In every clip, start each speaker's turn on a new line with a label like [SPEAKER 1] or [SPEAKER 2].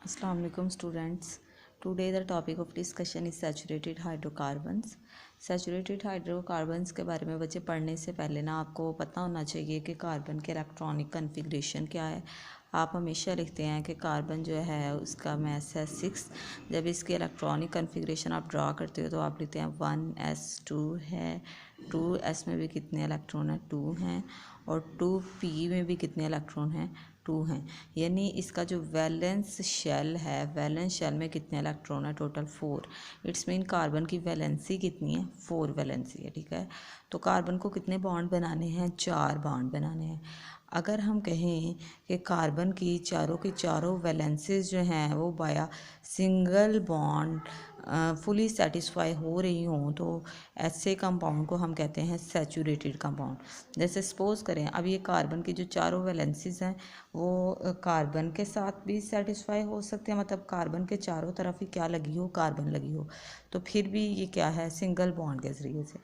[SPEAKER 1] Assalamu alaikum students. Today the topic of discussion is saturated hydrocarbons. Saturated hydrocarbons के बारे में बच्चे पढ़ने से पहले ना आपको पता होना चाहिए कि कार्बन के इलेक्ट्रॉनिक कन्फिग्रेशन क्या है। आप हमेशा लिखते हैं कि कार्बन जो है उसका मास है 6। जब इसके इलेक्ट्रॉनिक कन्फिग्रेशन आप ड्रा करते हो तो आप लिखते हैं 1s2 है। 2s में भी कितने इलेक्ट्रॉन हैं 2 हैं, और 2p में भी कितने इलेक्ट्रॉन हैं 2 हैं। यानी इसका जो वैलेंस शेल है, वैलेंस शेल में कितने इलेक्ट्रॉन है टोटल 4। इट्स मीन कार्बन की वैलेंसी कितनी है 4 वैलेंसी है। ठीक है, तो कार्बन को कितने बॉन्ड बनाने हैं 4 बॉन्ड बनाने हैं। अगर हम कहें कि कार्बन की चारों वैलेंसीज जो हैं वो बाया सिंगल बॉन्ड फुली सेटिस्फाई हो रही हों तो ऐसे कंपाउंड को हम कहते हैं सैचुरेटेड कंपाउंड। जैसे सपोज करें अब ये कार्बन की जो चारों वैलेंसीज हैं वो कार्बन के साथ भी सेटिस्फाई हो सकते हैं, मतलब कार्बन के चारों तरफ ही क्या लगी हो कार्बन लगी हो, तो फिर भी ये क्या है सिंगल बॉन्ड के ज़रिए से।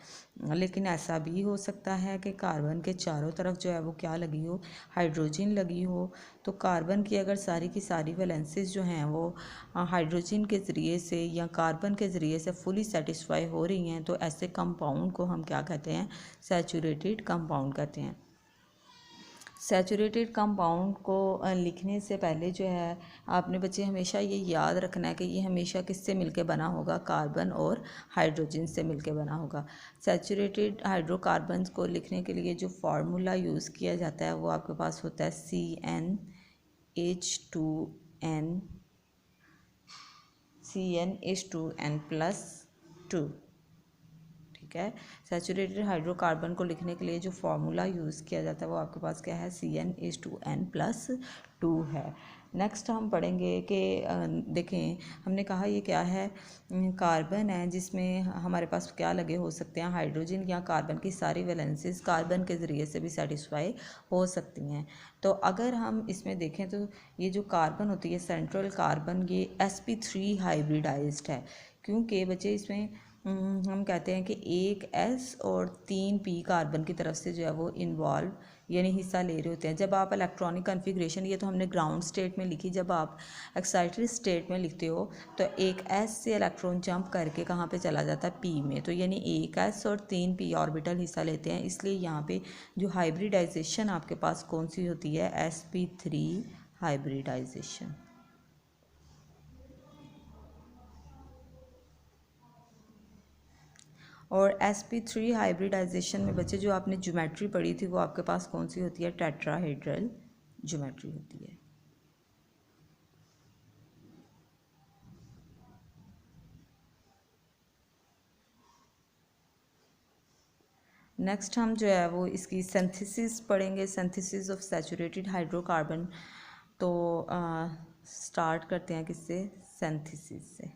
[SPEAKER 1] लेकिन ऐसा भी हो सकता है कि कार्बन के चारों तरफ जो है वो क्या लगी हो हाइड्रोजन लगी हो। तो कार्बन की अगर सारी की सारी वैलेंसीज जो हैं वो हाइड्रोजन के ज़रिए से या कार्बन के ज़रिए से फुली सेटिस्फाई हो रही हैं तो ऐसे कंपाउंड को हम क्या कहते हैं सैचुरेटेड कंपाउंड कहते हैं। सैचुरेटेड कंपाउंड को लिखने से पहले जो है आपने बच्चे हमेशा ये याद रखना है कि ये हमेशा किससे मिलके बना होगा कार्बन और हाइड्रोजन से मिलके बना होगा। सैचुरेटेड हाइड्रोकार्बन्स को लिखने के लिए जो फार्मूला यूज़ किया जाता है वो आपके पास होता है CnH2n+2। ठीक है, सैचुरेटेड हाइड्रोकार्बन को लिखने के लिए जो फार्मूला यूज़ किया जाता है वो आपके पास क्या है CnH2n+2 है। नेक्स्ट हम पढ़ेंगे कि देखें हमने कहा ये क्या है कार्बन है जिसमें हमारे पास क्या लगे हो सकते हैं हाइड्रोजन या कार्बन की सारी वैलेंसीज कार्बन के ज़रिए से भी सेटिस्फाई हो सकती हैं। तो अगर हम इसमें देखें तो ये जो कार्बन होती है सेंट्रल कार्बन ये sp3 हाइब्रिडाइज्ड है, क्योंकि बच्चे इसमें हम कहते हैं कि एक एस और 3p कार्बन की तरफ से जो है वो इन्वॉल्व यानी हिस्सा ले रहे होते हैं। जब आप इलेक्ट्रॉनिक कन्फिग्रेशन ये तो हमने ग्राउंड स्टेट में लिखी, जब आप एक्साइटेड स्टेट में लिखते हो तो एक एस से इलेक्ट्रॉन जंप करके कहाँ पे चला जाता है p में, तो यानी एक एस और 3p ऑर्बिटल हिस्सा लेते हैं। इसलिए यहाँ पे जो हाइब्रिडाइजेशन आपके पास कौन सी होती है sp3 हाइब्रिडाइजेशन। और sp3 हाइब्रिडाइजेशन में बच्चे जो आपने ज्योमेट्री पढ़ी थी वो आपके पास कौन सी होती है टेट्राहेड्रल ज्योमेट्री होती है। नेक्स्ट हम जो है वो इसकी सिंथेसिस पढ़ेंगे, सिंथेसिस ऑफ सैचुरेटेड हाइड्रोकार्बन। तो स्टार्ट करते हैं किससे सिंथेसिस से।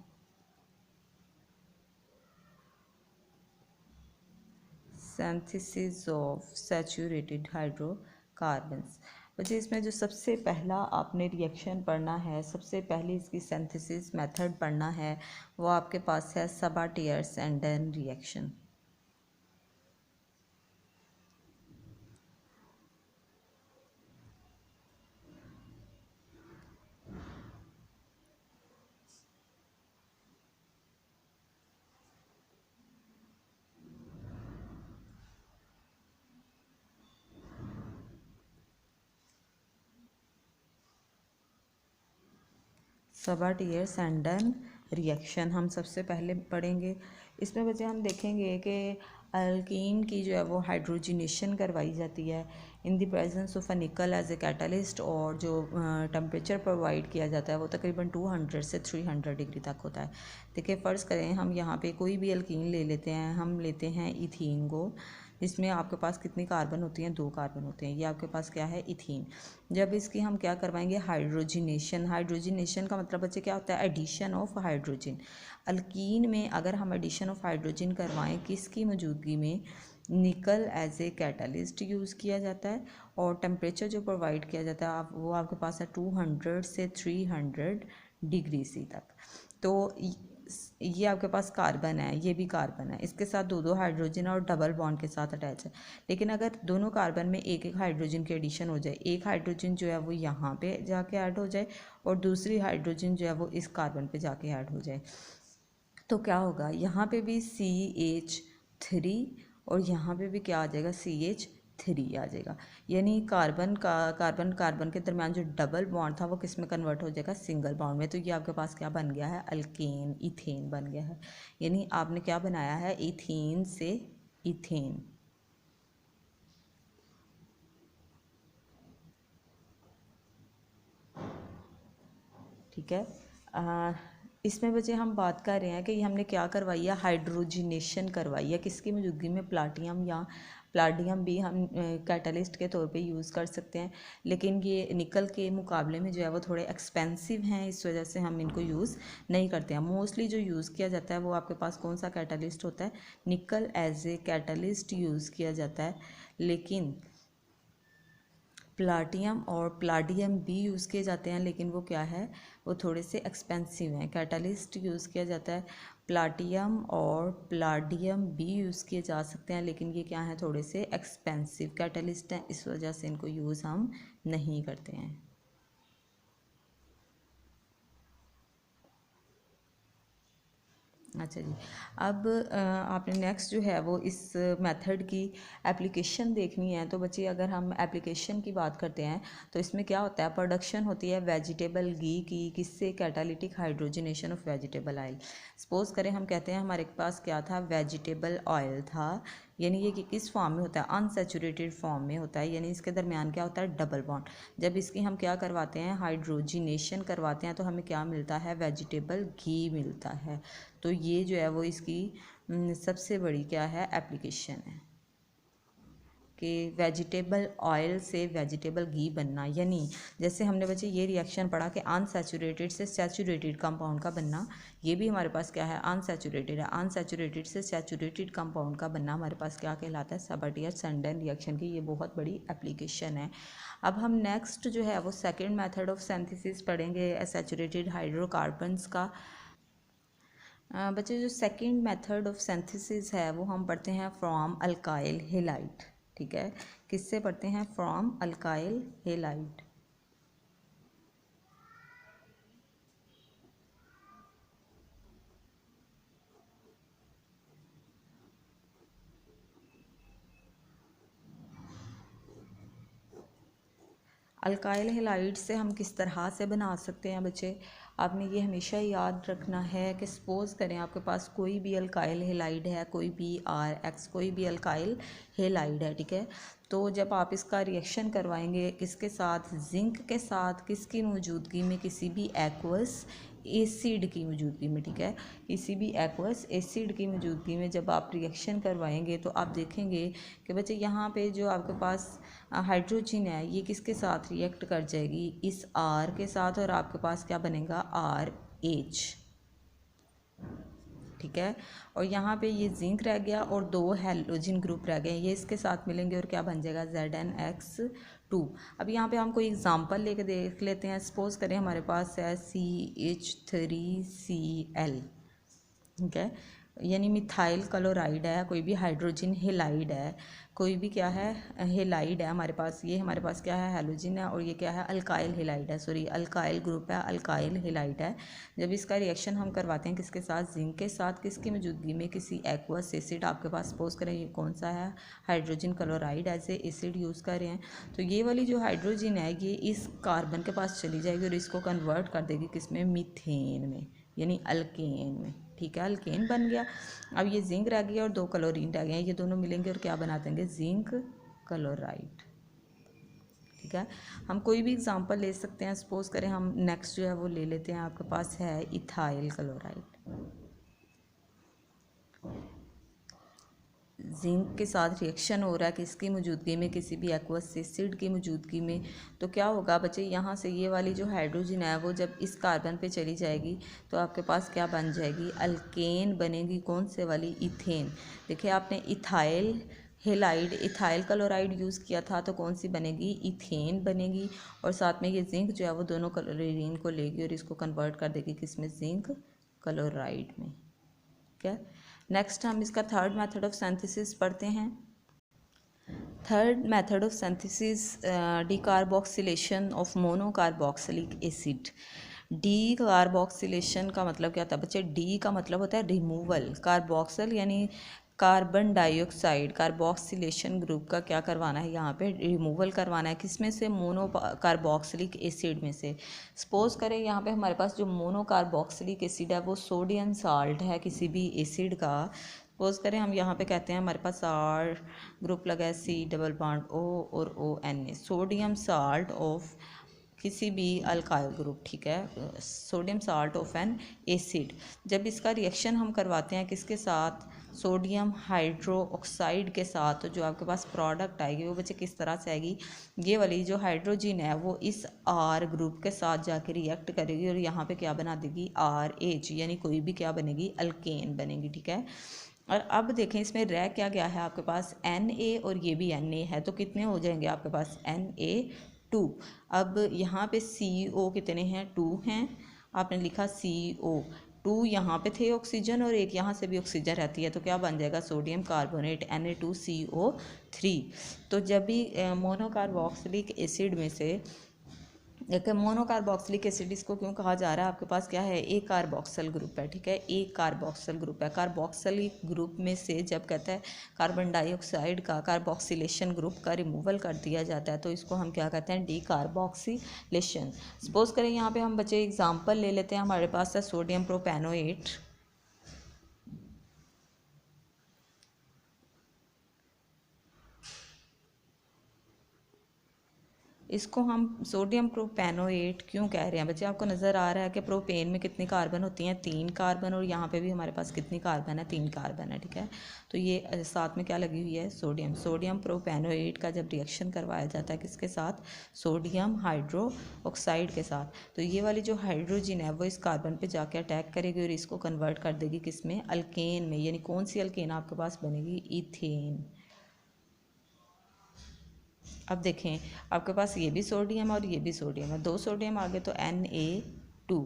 [SPEAKER 1] Synthesis of saturated hydrocarbons. बच्चे इसमें जो सबसे पहला आपने रिएक्शन पढ़ना है, सबसे पहले इसकी सिंथेसिस मेथड पढ़ना है वो आपके पास है सबाटियर-सैंडन रिएक्शन। सबाटियर-सैंडन रिएक्शन हम सबसे पहले पढ़ेंगे। इसमें बच्चे हम देखेंगे कि अल्कीन की जो है वो हाइड्रोजिनेशन करवाई जाती है in the presence of a निकल एज ए कैटलिस्ट, और जो टेम्परेचर प्रोवाइड किया जाता है वो तकरीबन 200 से 300 डिग्री तक होता है। देखिए फ़र्ज़ करें हम यहाँ पे कोई भी अल्कीन ले लेते हैं, हम लेते हैं इथीन को, इसमें आपके पास कितनी कार्बन होती हैं 2 कार्बन होते हैं। ये आपके पास क्या है इथीन। जब इसकी हम क्या करवाएंगे हाइड्रोजिनेशन। हाइड्रोजिनेशन का मतलब बच्चे क्या होता है एडिशन ऑफ हाइड्रोजन। अल्कीन में अगर हम एडिशन ऑफ हाइड्रोजन करवाएं किसकी मौजूदगी में निकल एज ए कैटलिस्ट यूज़ किया जाता है, और टेम्परेचर जो प्रोवाइड किया जाता है वो आपके पास है 200 से 300 डिग्री सी तक। तो ये आपके पास कार्बन है, ये भी कार्बन है, इसके साथ दो दो हाइड्रोजन और डबल बॉन्ड के साथ अटैच है। लेकिन अगर दोनों कार्बन में एक एक हाइड्रोजन की एडिशन हो जाए, एक हाइड्रोजन जो है वो यहाँ पे जाके ऐड हो जाए और दूसरी हाइड्रोजन जो है वो इस कार्बन पे जाके ऐड हो जाए, तो क्या होगा, यहाँ पे भी CH3 और यहाँ पे भी क्या आ जाएगा, CH3 आ जाएगा। यानी कार्बन के दरमियान जो डबल बॉन्ड था वो किस में कन्वर्ट हो जाएगा, सिंगल बॉन्ड में। तो ये आपके पास क्या बन गया है, अल्केन, इथेन बन गया है। यानी आपने क्या बनाया है, इथेन से इथेन। ठीक है। इसमें बच्चे हम बात कर रहे हैं कि हमने क्या करवाई है, हाइड्रोजिनेशन करवाई है, किसकी मौजूदगी में, प्लाटियम, या प्लाटियम भी हम कैटलिस्ट के तौर पे यूज़ कर सकते हैं, लेकिन ये निकल के मुकाबले में जो है वो थोड़े एक्सपेंसिव हैं, इस वजह से हम इनको यूज़ नहीं करते हैं। मोस्टली जो यूज़ किया जाता है वो आपके पास कौन सा कैटलिस्ट होता है, निकल एज ए कैटलिस्ट यूज़ किया जाता है। लेकिन प्लाटियम और प्लाडियम भी यूज़ किए जाते हैं, लेकिन वो क्या है, वो थोड़े से एक्सपेंसिव हैं। कैटलिस्ट यूज़ किया जाता है, प्लाटियम और प्लाडियम भी यूज़ किए जा सकते हैं, लेकिन ये क्या है, थोड़े से एक्सपेंसिव कैटलिस्ट हैं, इस वजह से इनको यूज़ हम नहीं करते हैं। अच्छा जी, अब आपने नेक्स्ट जो है वो इस मेथड की एप्लीकेशन देखनी है। तो बच्चे अगर हम एप्लीकेशन की बात करते हैं तो इसमें क्या होता है, प्रोडक्शन होती है वेजिटेबल घी की, किससे, catalytic hydrogenation of vegetable oil. Suppose करें हम कहते हैं हमारे पास क्या था, वेजिटेबल ऑयल था, यानी ये कि किस फॉर्म में होता है, अनसैचुरेटेड फॉर्म में होता है, यानी इसके दरमियान क्या होता है, डबल बॉन्ड। जब इसकी हम क्या करवाते हैं, हाइड्रोजिनेशन करवाते हैं, तो हमें क्या मिलता है, वेजिटेबल घी मिलता है। तो ये जो है वो इसकी सबसे बड़ी क्या है, एप्लीकेशन है कि वेजिटेबल ऑयल से वेजिटेबल घी बनना। यानी जैसे हमने बच्चे ये रिएक्शन पढ़ा कि अनसैचुरेटेड से सैचुरेटेड कंपाउंड का बनना, ये भी हमारे पास क्या है, अनसैचुरेटेड है। अनसैचुरेटेड से सैचुरेटेड कंपाउंड का बनना हमारे पास क्या कहलाता है, सबार्टियर-सनडेन रिएक्शन की। ये बहुत बड़ी एप्लीकेशन है। अब हम नेक्स्ट जो है वो सेकेंड मेथड ऑफ सिंथेसिस पढ़ेंगे सैचुरेटेड हाइड्रोकार्बन्स का। बच्चे जो सेकंड मेथड ऑफ सिंथेसिस है वो हम पढ़ते हैं फ्रॉम अल्काइल हेलाइड। ठीक है, किससे पढ़ते हैं, from alkyl halide. Alkyl halide से हम किस तरह से बना सकते हैं बच्चे, आपने ये हमेशा याद रखना है कि सपोज़ करें आपके पास कोई भी अल्काइल हेलाइड है, कोई BRX, कोई भी अल्काइल हेलाइड है। ठीक है, तो जब आप इसका रिएक्शन करवाएंगे किसके साथ, जिंक के साथ, किसकी मौजूदगी में, किसी भी एक्वस एसिड की मौजूदगी में। ठीक है, किसी भी एक्वस एसिड की मौजूदगी में जब आप रिएक्शन करवाएंगे तो आप देखेंगे कि बच्चे यहाँ पे जो आपके पास हाइड्रोजन है ये किसके साथ रिएक्ट कर जाएगी, इस R के साथ, और आपके पास क्या बनेगा, RH। ठीक है, और यहाँ पे ये जिंक रह गया और दो हैलोजन ग्रुप रह गए, ये इसके साथ मिलेंगे और क्या बन जाएगा, ZnX2। अब यहाँ पे हम कोई एग्जांपल लेके देख लेते हैं। सपोज करें हमारे पास है CH3Cl। ठीक है, यानी मिथाइल क्लोराइड है, कोई भी हाइड्रोजन हेलाइड है, कोई भी क्या है, हेलाइड है हमारे पास, ये हमारे पास क्या है, हैलोजन है, और ये क्या है, अल्काइल हेलाइड है, सॉरी अल्काइल ग्रुप है, अल्काइल हेलाइड है। जब इसका रिएक्शन हम करवाते हैं किसके साथ, जिंक के साथ, किसकी मौजूदगी में, किसी एक्वस एसिड आपके पास, सपोज करें ये कौन सा है, hydrogen chloride as a acid use कर रहे हैं, तो ये वाली जो हाइड्रोजन है ये इस कार्बन के पास चली जाएगी और इसको कन्वर्ट कर देगी किसमें, मीथेन में, यानी अल्केन में। ठीक है, अल्केन बन गया। अब ये जिंक रह गया और दो क्लोरीन रह गए, ये दोनों मिलेंगे और क्या बना देंगे, जिंक क्लोराइड। ठीक है, हम कोई भी एग्जांपल ले सकते हैं। सपोज करें हम नेक्स्ट जो है वो ले लेते हैं, आपके पास है इथाइल क्लोराइड। जिंक के साथ रिएक्शन हो रहा है किसकी मौजूदगी में, किसी भी एक्वस एसिड की मौजूदगी में। तो क्या होगा बच्चे, यहाँ से ये वाली जो हाइड्रोजन है वो जब इस कार्बन पे चली जाएगी तो आपके पास क्या बन जाएगी, अल्केन बनेगी, कौन से वाली, इथेन। देखिए आपने ethyl halide, ethyl chloride use किया था, तो कौन सी बनेगी, इथेन बनेगी, और साथ में ये जिंक जो है वो दोनों क्लोरीन को लेगी और इसको कन्वर्ट कर देगी किस में, जिंक क्लोराइड में। ठीक है, नेक्स्ट हम इसका थर्ड मेथड ऑफ सिंथेसिस पढ़ते हैं। Third method of synthesis decarboxylation of monocarboxylic acid. D carboxylation का मतलब क्या होता है बच्चे? डी का मतलब होता है रिमूवल, कार्बोक्सिल यानी कार्बन डाइऑक्साइड, कार्बोक्सिलेशन ग्रुप का क्या करवाना है यहाँ पे? रिमूवल करवाना है। किस में से? मोनो कार्बोक्सिलिक एसिड में से। सपोज करें यहाँ पे हमारे पास जो मोनो कार्बोक्सिलिक एसिड है वो सोडियम साल्ट है किसी भी एसिड का। सपोज करें हम यहाँ पे कहते हैं हमारे पास आर ग्रुप लगा है, सी डबल बॉन्ड ओ और O N A, sodium salt of किसी भी अल्काइल ग्रुप। ठीक है, sodium salt of an acid. जब इसका रिएक्शन हम करवाते हैं किसके साथ? सोडियम हाइड्रो ऑक्साइड के साथ, तो जो आपके पास प्रोडक्ट आएगी वो बच्चे किस तरह से आएगी? ये वाली जो हाइड्रोजन है वो इस आर ग्रुप के साथ जाके रिएक्ट करेगी और यहाँ पे क्या बना देगी? आर एच, यानी कोई भी क्या बनेगी? अल्केन बनेगी। ठीक है, और अब देखें इसमें रह क्या गया है आपके पास? एन ए और ये भी एन ए है, तो कितने हो जाएंगे आपके पास? N A 2। अब यहाँ पे सी ओ कितने हैं? 2 हैं। आपने लिखा सी ओ 2, यहाँ पे थे ऑक्सीजन और एक यहाँ से भी ऑक्सीजन रहती है, तो क्या बन जाएगा? Sodium carbonate Na2CO3। तो जब भी मोनोकार्बोक्सिलिक एसिड में से एक मोनोकार्बोक्सिलिक एसिड इसको क्यों कहा जा रहा है? आपके पास क्या है? एक कार्बोक्सिल ग्रुप है। ठीक है, एक कार्बोक्सिल ग्रुप है। कार्बोक्सिलिक ग्रुप में से जब कहता है कार्बन डाइऑक्साइड का कार्बोक्सिलेशन ग्रुप का रिमूवल कर दिया जाता है तो इसको हम क्या कहते हैं? D carboxylation. सपोज करें यहाँ पे हम बच्चे एग्जाम्पल ले लेते हैं, हमारे पास है सोडियम प्रोपेनोएट। इसको हम सोडियम प्रोपेनोएट क्यों कह रहे हैं बच्चे? आपको नज़र आ रहा है कि प्रोपेन में कितनी कार्बन होती हैं? 3 कार्बन, और यहाँ पे भी हमारे पास कितनी कार्बन है? 3 कार्बन है। ठीक है, तो ये साथ में क्या लगी हुई है? सोडियम। सोडियम प्रोपेनोएट का जब रिएक्शन करवाया जाता है किसके साथ? सोडियम हाइड्रो ऑक्साइड के साथ, तो ये वाली जो हाइड्रोजन है वो इस कार्बन पे जाके अटैक करेगी और इसको कन्वर्ट कर देगी किस में? अल्केन में। यानी कौन सी अल्केन आपके पास बनेगी? इथेन। अब देखें आपके पास ये भी सोडियम और ये भी सोडियम है, 2 सोडियम आ गए तो Na2।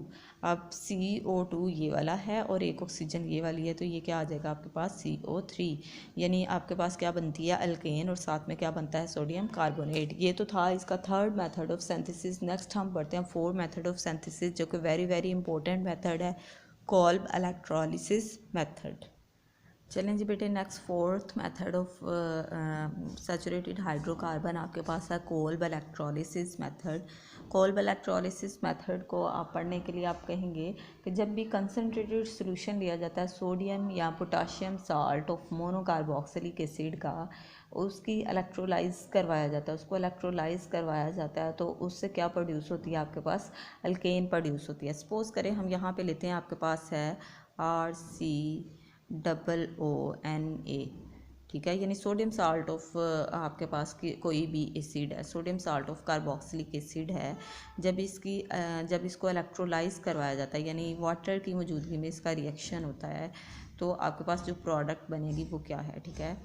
[SPEAKER 1] अब CO2 ये वाला है और एक ऑक्सीजन ये वाली है, तो ये क्या आ जाएगा आपके पास? CO3। यानी आपके पास क्या बनती है? अल्केन, और साथ में क्या बनता है? Sodium carbonate. ये तो था इसका third method of synthesis. Next हम पढ़ते हैं फोर्थ मेथड ऑफ सिंथेसिस, जो कि वेरी वेरी इंपॉर्टेंट मेथड है, कोल्ब इलेक्ट्रोलिसिस मेथड। चलें जी बेटे, next fourth method of saturated hydrocarbon आपके पास है Kolb electrolysis method. Kolb electrolysis method को आप पढ़ने के लिए आप कहेंगे कि जब भी कंसनट्रेटेड सॉल्यूशन लिया जाता है सोडियम या potassium salt of monocarboxylic acid का, उसकी इलेक्ट्रोलाइज करवाया जाता है, उसको इलेक्ट्रोलाइज करवाया जाता है, तो उससे क्या प्रोड्यूस होती है? आपके पास अल्केन प्रोड्यूस होती है। सपोज करें हम यहाँ पे लेते हैं, आपके पास है RCOO Na। ठीक है, यानी सोडियम साल्ट ऑफ आपके पास की कोई भी एसिड है, sodium salt of carboxylic acid है। जब इसको इलेक्ट्रोलाइज करवाया जाता है, यानी वाटर की मौजूदगी में इसका रिएक्शन होता है, तो आपके पास जो प्रोडक्ट बनेगी वो क्या है? ठीक है,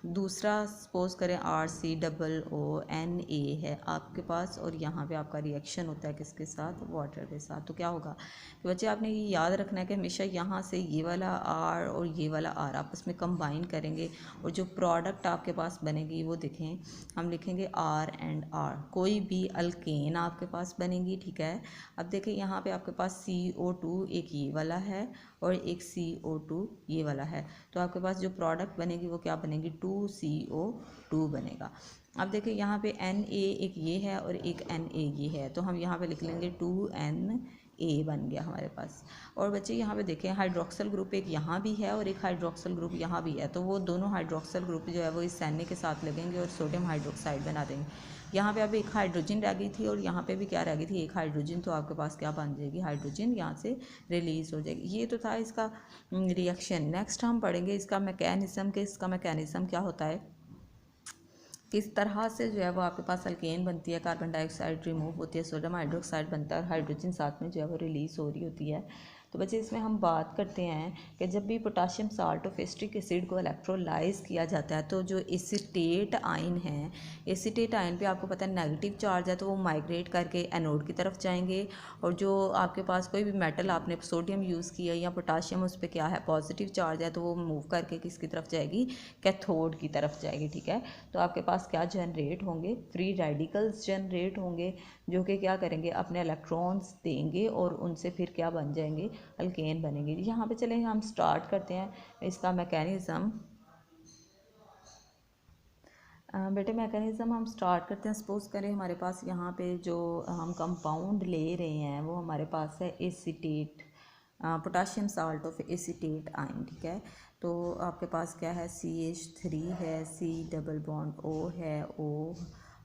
[SPEAKER 1] दूसरा सपोज करें RCOONA है आपके पास, और यहाँ पे आपका रिएक्शन होता है किसके साथ? वाटर के साथ। तो क्या होगा कि बच्चे आपने ये याद रखना है कि हमेशा यहाँ से ये वाला R और ये वाला R आपस में कंबाइन करेंगे और जो प्रोडक्ट आपके पास बनेगी वो देखें, हम लिखेंगे R एंड R, कोई भी अल्केन आपके पास बनेगी। ठीक है, अब देखें यहाँ पे आपके पास CO2 एक ये वाला है और एक CO2 ये वाला है, तो आपके पास जो प्रोडक्ट बनेगी वो क्या बनेगी? 2CO2 बनेगा। अब देखिए यहाँ पे Na एक ये है और एक Na ये है, तो हम यहाँ पे लिख लेंगे 2Na बन गया हमारे पास। और बच्चे यहाँ पे देखें हाइड्रोक्सल ग्रुप एक यहाँ भी है और एक हाइड्रोक्सल ग्रुप यहाँ भी है, तो वो दोनों हाइड्रोक्सल ग्रुप जो है वो इस Na के साथ लगेंगे और सोडियम हाइड्रोक्साइड बना देंगे। यहाँ पे अब एक हाइड्रोजन रह गई थी और यहाँ पे भी क्या रह गई थी? एक हाइड्रोजन, तो आपके पास क्या बन जाएगी? हाइड्रोजन यहाँ से रिलीज़ हो जाएगी। ये तो था इसका रिएक्शन। नेक्स्ट हम पढ़ेंगे इसका मैकेनिज़्म, कि इसका मैकेनिज़्म क्या होता है, किस तरह से जो है वो आपके पास अल्केन बनती है, कार्बन डाइऑक्साइड रिमूव होती है, सोडियम हाइड्रोक्साइड बनता है और हाइड्रोजन साथ में जो है वो रिलीज़ हो रही होती है। तो बच्चे इसमें हम बात करते हैं कि जब भी potassium salt of acetic acid को इलेक्ट्रोलाइज किया जाता है तो जो एसीटेट आयन है, एसीटेट आयन पे आपको पता है नेगेटिव चार्ज है, तो वो माइग्रेट करके एनोड की तरफ जाएंगे, और जो आपके पास कोई भी मेटल आपने सोडियम यूज़ किया या पोटाशियम, उस पर क्या है पॉजिटिव चार्ज है, तो वो मूव करके किसकी तरफ जाएगी, कैथोड की तरफ जाएगी। ठीक है, तो आपके पास क्या जनरेट होंगे, फ्री रेडिकल्स जनरेट होंगे, जो कि क्या करेंगे, अपने इलेक्ट्रॉन्स देंगे और उनसे फिर क्या बन जाएंगे, अल्केन बनेंगे। यहाँ पे चलें हम स्टार्ट करते हैं इसका मैकेनिज़्म। बेटे मैकेनिज़्म हम स्टार्ट करते हैं। सपोज़ करें हमारे पास यहाँ पे जो हम कंपाउंड ले रहे हैं वो हमारे पास है acetate, potassium salt of acetate ion. ठीक है, तो आपके पास क्या है, CH3 है, C डबल बॉन्ड O है, O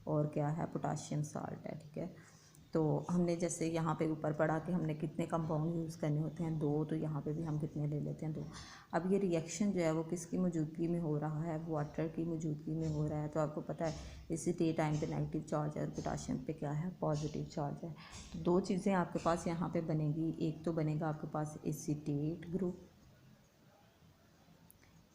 [SPEAKER 1] और क्या है, पोटाशियम साल्ट है। ठीक है, तो हमने जैसे यहाँ पे ऊपर पढ़ा कि हमने कितने कंपाउंड यूज़ करने होते हैं, 2, तो यहाँ पे भी हम कितने ले लेते हैं, 2। अब ये रिएक्शन जो है वो किसकी मौजूदगी में हो रहा है, वाटर की मौजूदगी में हो रहा है। तो आपको पता है एसीटेट आयन पे नेगेटिव चार्ज है और पोटाशियम पे क्या है, पॉजिटिव चार्ज है। तो 2 चीज़ें आपके पास यहाँ पे बनेगी, एक तो बनेगा आपके पास acetate group,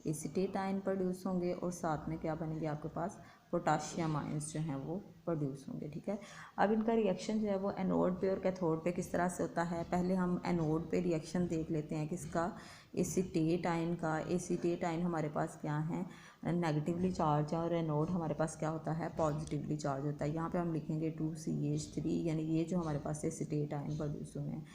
[SPEAKER 1] acetate ion produce होंगे, और साथ में क्या बनेंगे आपके पास, पोटाशियम आयंस जो हैं वो प्रोड्यूस होंगे। ठीक है, अब इनका रिएक्शन जो है वो एनोड पे और कैथोड पे किस तरह से होता है, पहले हम एनोड पे रिएक्शन देख लेते हैं किसका, एसीटेट आयन का। एसीटेट आयन हमारे पास क्या है, नेगेटिवली चार्ज है, और एनोड हमारे पास क्या होता है, पॉजिटिवली चार्ज होता है। यहाँ पे हम लिखेंगे 2CH3, यानी ये जो हमारे पास एसीटेट आयन प्रोड्यूस हुए हैं,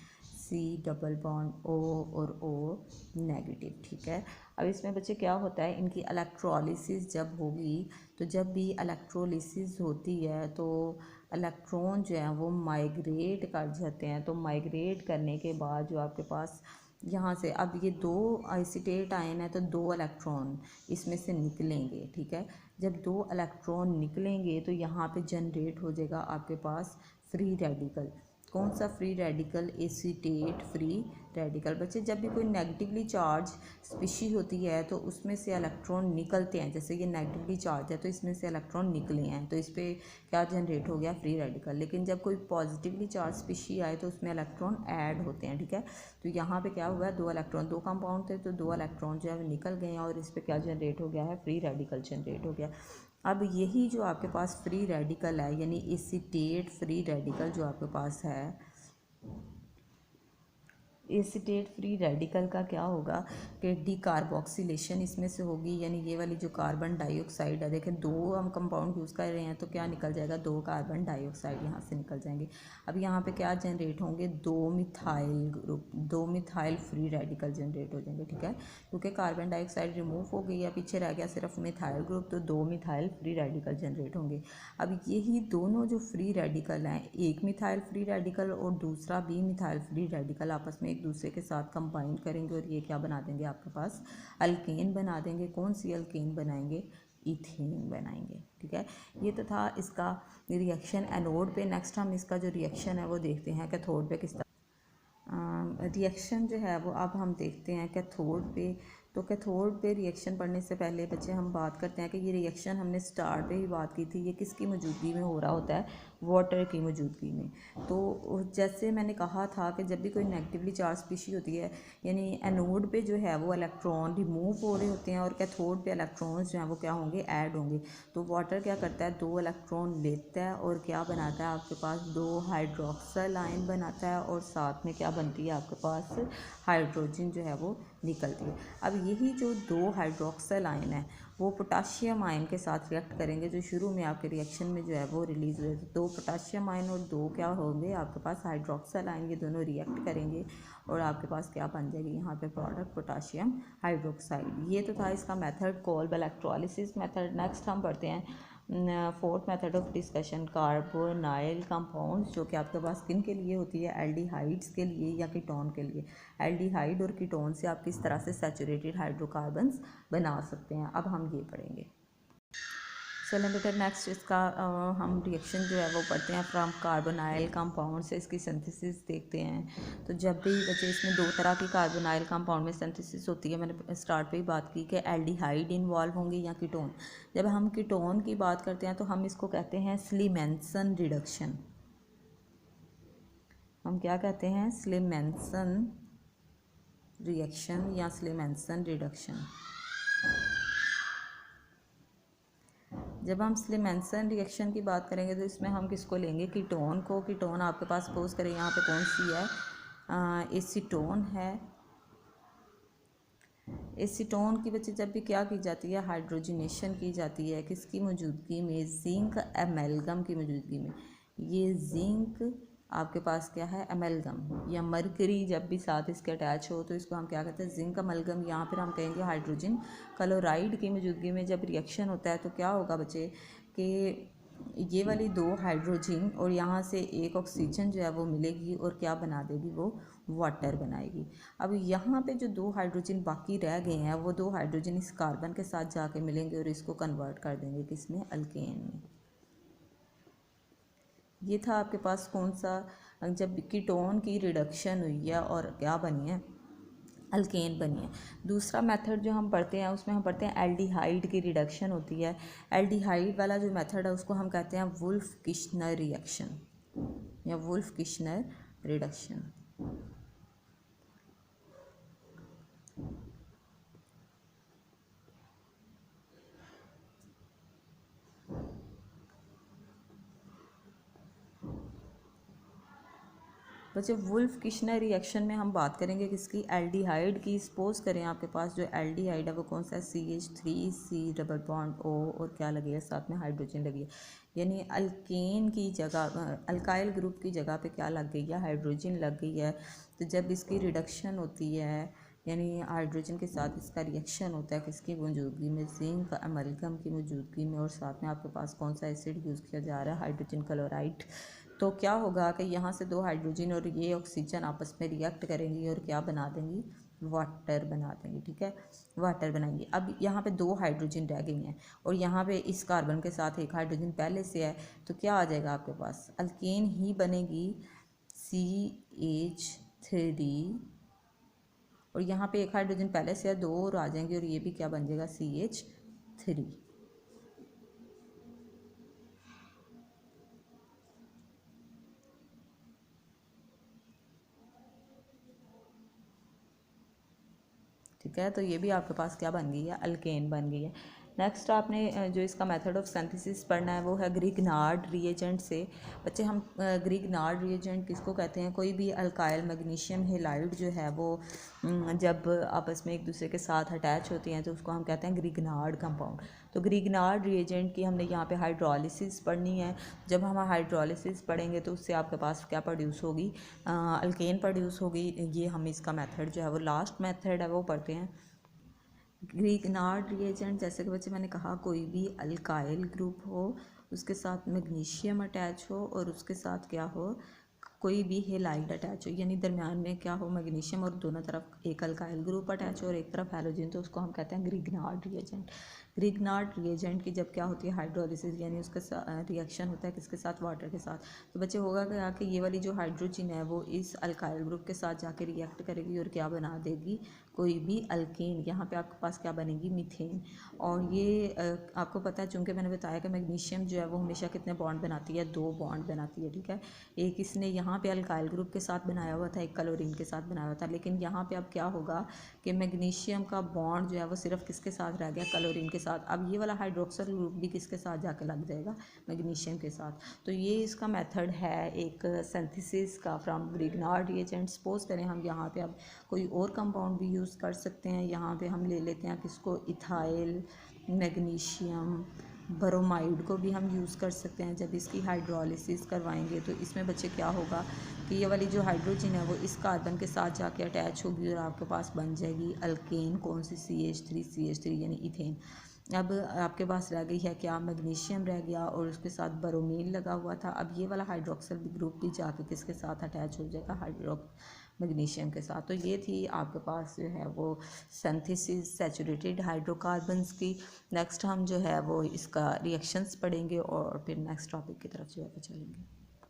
[SPEAKER 1] C डबल बॉन्ड O और O नेगेटिव। ठीक है, अब इसमें बच्चे क्या होता है, इनकी इलेक्ट्रोलिसिस जब होगी, तो जब भी इलेक्ट्रोलिसिस होती है तो इलेक्ट्रॉन जो है वो माइग्रेट कर जाते हैं। तो माइग्रेट करने के बाद जो आपके पास यहाँ से, अब ये 2 एसीटेट आयन है तो 2 इलेक्ट्रॉन इसमें से निकलेंगे। ठीक है, जब 2 इलेक्ट्रॉन निकलेंगे तो यहाँ पे जनरेट हो जाएगा आपके पास फ्री रेडिकल। कौन सा free radical, acetate free radical. बच्चे जब भी कोई नेगेटिवली चार्ज स्पीशी होती है तो उसमें से इलेक्ट्रॉन निकलते हैं, जैसे ये नेगेटिवली चार्ज है तो इसमें से इलेक्ट्रॉन निकले हैं, तो इस पर क्या जनरेट हो गया, फ्री रेडिकल। लेकिन जब कोई पॉजिटिवली चार्ज स्पीशी आए तो उसमें इलेक्ट्रॉन ऐड होते हैं। ठीक है, तो यहाँ पे क्या हुआ है, 2 इलेक्ट्रॉन, 2 कंपाउंड थे तो 2 इलेक्ट्रॉन जो है निकल गए हैं, और इस पर क्या जनरेट हो गया है, फ्री रेडिकल जनरेट हो गया। अब यही जो आपके पास फ्री रेडिकल है, यानी एसीटेट फ्री रेडिकल जो आपके पास है, एसीटेट फ्री रेडिकल का क्या होगा कि डीकार्बोक्सिलेशन इसमें से होगी, यानी ये वाली जो कार्बन डाइऑक्साइड है, देखें 2 हम कंपाउंड यूज़ कर रहे हैं तो क्या निकल जाएगा, 2 कार्बन डाइऑक्साइड यहाँ से निकल जाएंगे। अब यहाँ पे क्या जनरेट होंगे, 2 methyl group, 2 methyl free radical generate हो जाएंगे। ठीक है, क्योंकि कार्बन डाइऑक्साइड रिमूव हो गई है, पीछे रह गया सिर्फ मिथाइल ग्रुप, तो 2 मिथाइल फ्री रेडिकल जनरेट होंगे। अब यही दोनों जो फ्री रेडिकल हैं, एक मिथाइल फ्री रेडिकल और दूसरा भी मिथाइल फ्री रेडिकल, आपस में एक दूसरे के साथ कंबाइन करेंगे और ये क्या बना देंगे, आपके पास अल्केन बना देंगे। कौन सी अल्केन बनाएंगे, इथेन बनाएंगे। ठीक है, ये तो था इसका रिएक्शन एनोड पे। नेक्स्ट हम इसका जो रिएक्शन है वो देखते हैं कैथोड पे किस तरह रिएक्शन जो है वो अब हम देखते हैं कैथोड पे। तो कैथोड पे रिएक्शन पढ़ने से पहले बच्चे हम बात करते हैं कि ये रिएक्शन हमने स्टार्ट पे ही बात की थी, ये किसकी मौजूदगी में हो रहा होता है, वाटर की मौजूदगी में। तो जैसे मैंने कहा था कि जब भी कोई नेगेटिवली चार्ज स्पीशी होती है, यानी एनोड पे जो है वो इलेक्ट्रॉन रिमूव हो रहे होते हैं और कैथोड पे इलेक्ट्रॉन्स जो हैं वो क्या होंगे, ऐड होंगे। तो वाटर क्या करता है, 2 इलेक्ट्रॉन लेता है और क्या बनाता है, आपके पास 2 हाइड्रोक्सल आयन बनाता है, और साथ में क्या बनती है, आपके पास हाइड्रोजन जो है वो निकलती है। अब यही जो 2 हाइड्रोक्सल आयन है वो पोटाशियम आयन के साथ रिएक्ट करेंगे, जो शुरू में आपके रिएक्शन में जो है वो रिलीज़ हुए थे। 2 पोटाशियम आयन और 2 क्या होंगे, आपके पास हाइड्रोक्सल आयन, ये दोनों रिएक्ट करेंगे और आपके पास क्या बन जाएगी, यहाँ पे प्रोडक्ट पोटाशियम हाइड्रोक्साइड। ये तो था इसका method, Kolb electrolysis method. Next हम पढ़ते हैं 4th method of discussion, carbonyl compounds, जो कि आपके पास किन के लिए होती है, एल्डिहाइड्स के लिए या कीटोन के लिए। एल्डिहाइड और कीटोन से आप किस तरह से सैचुरेटेड हाइड्रोकार्बन्स बना सकते हैं, अब हम ये पढ़ेंगे। चलें बेटा नेक्स्ट इसका हम रिएक्शन जो है वो पढ़ते हैं फ्रॉम कार्बोनाइल कंपाउंड से इसकी सिंथेसिस देखते हैं। तो जब भी बच्चे इसमें 2 तरह की कार्बोनाइल कंपाउंड में सिंथेसिस होती है, मैंने स्टार्ट पे ही बात की कि एल्डिहाइड इन्वॉल्व होंगे या कीटोन। जब हम कीटोन की बात करते हैं तो हम इसको कहते हैं स्लीमेंसन रिडक्शन। हम क्या कहते हैं, स्लीमेंसन रिएक्शन या स्लीमेंसन रिडक्शन। जब हम स्लीमेंसन रिएक्शन की बात करेंगे तो इसमें हम किसको लेंगे, कीटोन को। कीटोन आपके पास सपोज करें यहाँ पे कौन सी है, एसीटोन है। एसीटोन की वजह जब भी क्या की जाती है, हाइड्रोजनेशन की जाती है, किसकी मौजूदगी में, जिंक एमेल्गम की मौजूदगी में। ये जिंक आपके पास क्या है, एमेल्गम या मरकरी जब भी साथ इसके अटैच हो तो इसको हम क्या कहते हैं, जिंक एमेल्गम। यहाँ पर हम कहेंगे हाइड्रोजन क्लोराइड की मौजूदगी में जब रिएक्शन होता है तो क्या होगा बच्चे कि ये वाली दो हाइड्रोजन और यहाँ से एक ऑक्सीजन जो है वो मिलेगी और क्या बना देगी, वो वाटर बनाएगी। अब यहाँ पे जो दो हाइड्रोजन बाकी रह गए हैं वो दो हाइड्रोजन इस कार्बन के साथ जाके मिलेंगे और इसको कन्वर्ट कर देंगे किसमें, अल्केन में। ये था आपके पास कौन सा, जब कीटोन की रिडक्शन हुई है और क्या बनी है, अल्केन बनी है। दूसरा मेथड जो हम पढ़ते हैं उसमें हम पढ़ते हैं एल्डिहाइड की रिडक्शन होती है। एल्डिहाइड वाला जो मेथड है उसको हम कहते हैं वुल्फ किश्नर रिएक्शन या वुल्फ किश्नर रिडक्शन। बच्चे वुल्फ किश्नर रिएक्शन में हम बात करेंगे किसकी, एल्डिहाइड की। सपोज करें आपके पास जो एल्डिहाइड है वो कौन सा है, CH3 डबल बॉन्ड O और क्या लगी है साथ में, हाइड्रोजन लगी है। यानी अल्केन की जगह, अल्काइल ग्रुप की जगह पे क्या लग गई है, हाइड्रोजन लग गई है। तो जब इसकी रिडक्शन होती है यानी हाइड्रोजन के साथ इसका रिएक्शन होता है किसकी मौजूदगी में, जिंक एमल्गम की मौजूदगी में, और साथ में आपके पास कौन सा एसिड यूज़ किया जा रहा है, हाइड्रोजन क्लोराइड। तो क्या होगा कि यहाँ से दो हाइड्रोजन और ये ऑक्सीजन आपस में रिएक्ट करेंगी और क्या बना देंगी, वाटर बना देंगी। ठीक है, वाटर बनाएंगी। अब यहाँ पे दो हाइड्रोजन रह गई हैं और यहाँ पे इस कार्बन के साथ एक हाइड्रोजन पहले से है तो क्या आ जाएगा आपके पास, अल्केन ही बनेगी, CH3। और यहाँ पे एक हाइड्रोजन पहले से है, दो और आ जाएंगे और ये भी क्या बन जाएगा, CH3। ठीक है, तो ये भी आपके पास क्या बन गई है, अल्केन बन गई है। नेक्स्ट आपने जो इसका मेथड ऑफ सिंथेसिस पढ़ना है वो है ग्रिग्नार्ड रिएजेंट से। बच्चे हम ग्रिग्नार्ड रिएजेंट किसको कहते हैं, कोई भी अल्काइल मैग्नीशियम हेलाइड जो है वो जब आपस में एक दूसरे के साथ अटैच होती हैं तो उसको हम कहते हैं ग्रिग्नार्ड कंपाउंड। तो ग्रिग्नार्ड रिएजेंट की हमने यहाँ पे हाइड्रोलिसिस पढ़नी है। जब हम हाइड्रोलिसिस पढ़ेंगे तो उससे आपके पास क्या प्रोड्यूस होगी, अल्केन प्रोड्यूस होगी। ये हम इसका मेथड जो है वो लास्ट मेथड है वो पढ़ते हैं। ग्रिग्नार्ड रिएजेंट जैसे कि बच्चे मैंने कहा, कोई भी अल्काइल ग्रुप हो उसके साथ मैग्नीशियम अटैच हो और उसके साथ क्या हो, कोई भी हेलाइड अटैच हो, यानी दरमियान में क्या हो, मैग्नीशियम, और दोनों तरफ एक अल्काइल ग्रुप अटैच हो और एक तरफ हैलोजन, तो उसको हम कहते हैं ग्रिग्नार्ड रिएजेंट। ग्रिग्नार्ड रिएजेंट की जब क्या होती है, हाइड्रोलिसिस, यानी उसका रिएक्शन होता है किसके साथ, वाटर के साथ। तो बच्चे होगा क्या कि ये वाली जो हाइड्रोजन है वो इस अल्काइल ग्रुप के साथ जाके रिएक्ट करेगी और क्या बना देगी, कोई भी अल्केन। यहाँ पे आपके पास क्या बनेगी, मीथेन। और ये आपको पता है, चूँकि मैंने बताया कि मैग्नीशियम जो है वो हमेशा कितने बॉन्ड बनाती है, दो बॉन्ड बनाती है। ठीक है, एक इसने यहाँ पे अल्काइल ग्रुप के साथ बनाया हुआ था, एक क्लोरीन के साथ बनाया हुआ था, लेकिन यहाँ पे अब क्या होगा कि मैग्नीशियम का बॉन्ड जो है वो सिर्फ किसके साथ रह गया, क्लोरीन के साथ। अब ये वाला हाइड्रोक्सल ग्रुप भी किसके साथ जाके लग जाएगा, मैग्नीशियम के साथ। तो ये इसका मेथड है एक सिंथेसिस का फ्रॉम ग्रिग्नार्ड रिएजेंट। सपोज करें हम यहाँ पे अब कोई और कंपाउंड भी यूज़ कर सकते हैं। यहाँ पे हम ले लेते हैं किसको, इथाइल मैग्नीशियम ब्रोमाइड को भी हम यूज़ कर सकते हैं। जब इसकी हाइड्रोलिसिस करवाएंगे तो इसमें बच्चे क्या होगा कि ये वाली जो हाइड्रोजन है वो इस कार्बन के साथ जाके अटैच होगी और आपके पास बन जाएगी अल्केन, कौन सी, CH3 यानी इथेन। अब आपके पास रह गई है क्या, मैग्नीशियम रह गया और उसके साथ ब्रोमीन लगा हुआ था। अब ये वाला हाइड्रोक्सल ग्रुप भी जाके किसके साथ अटैच हो जाएगा, मैग्नीशियम के साथ। तो ये थी आपके पास जो है वो सिंथेसिस सैचुरेटेड हाइड्रोकार्बन्स की। नेक्स्ट हम जो है वो इसका रिएक्शंस पढ़ेंगे और फिर नेक्स्ट टॉपिक की तरफ जो है वो चलेंगे।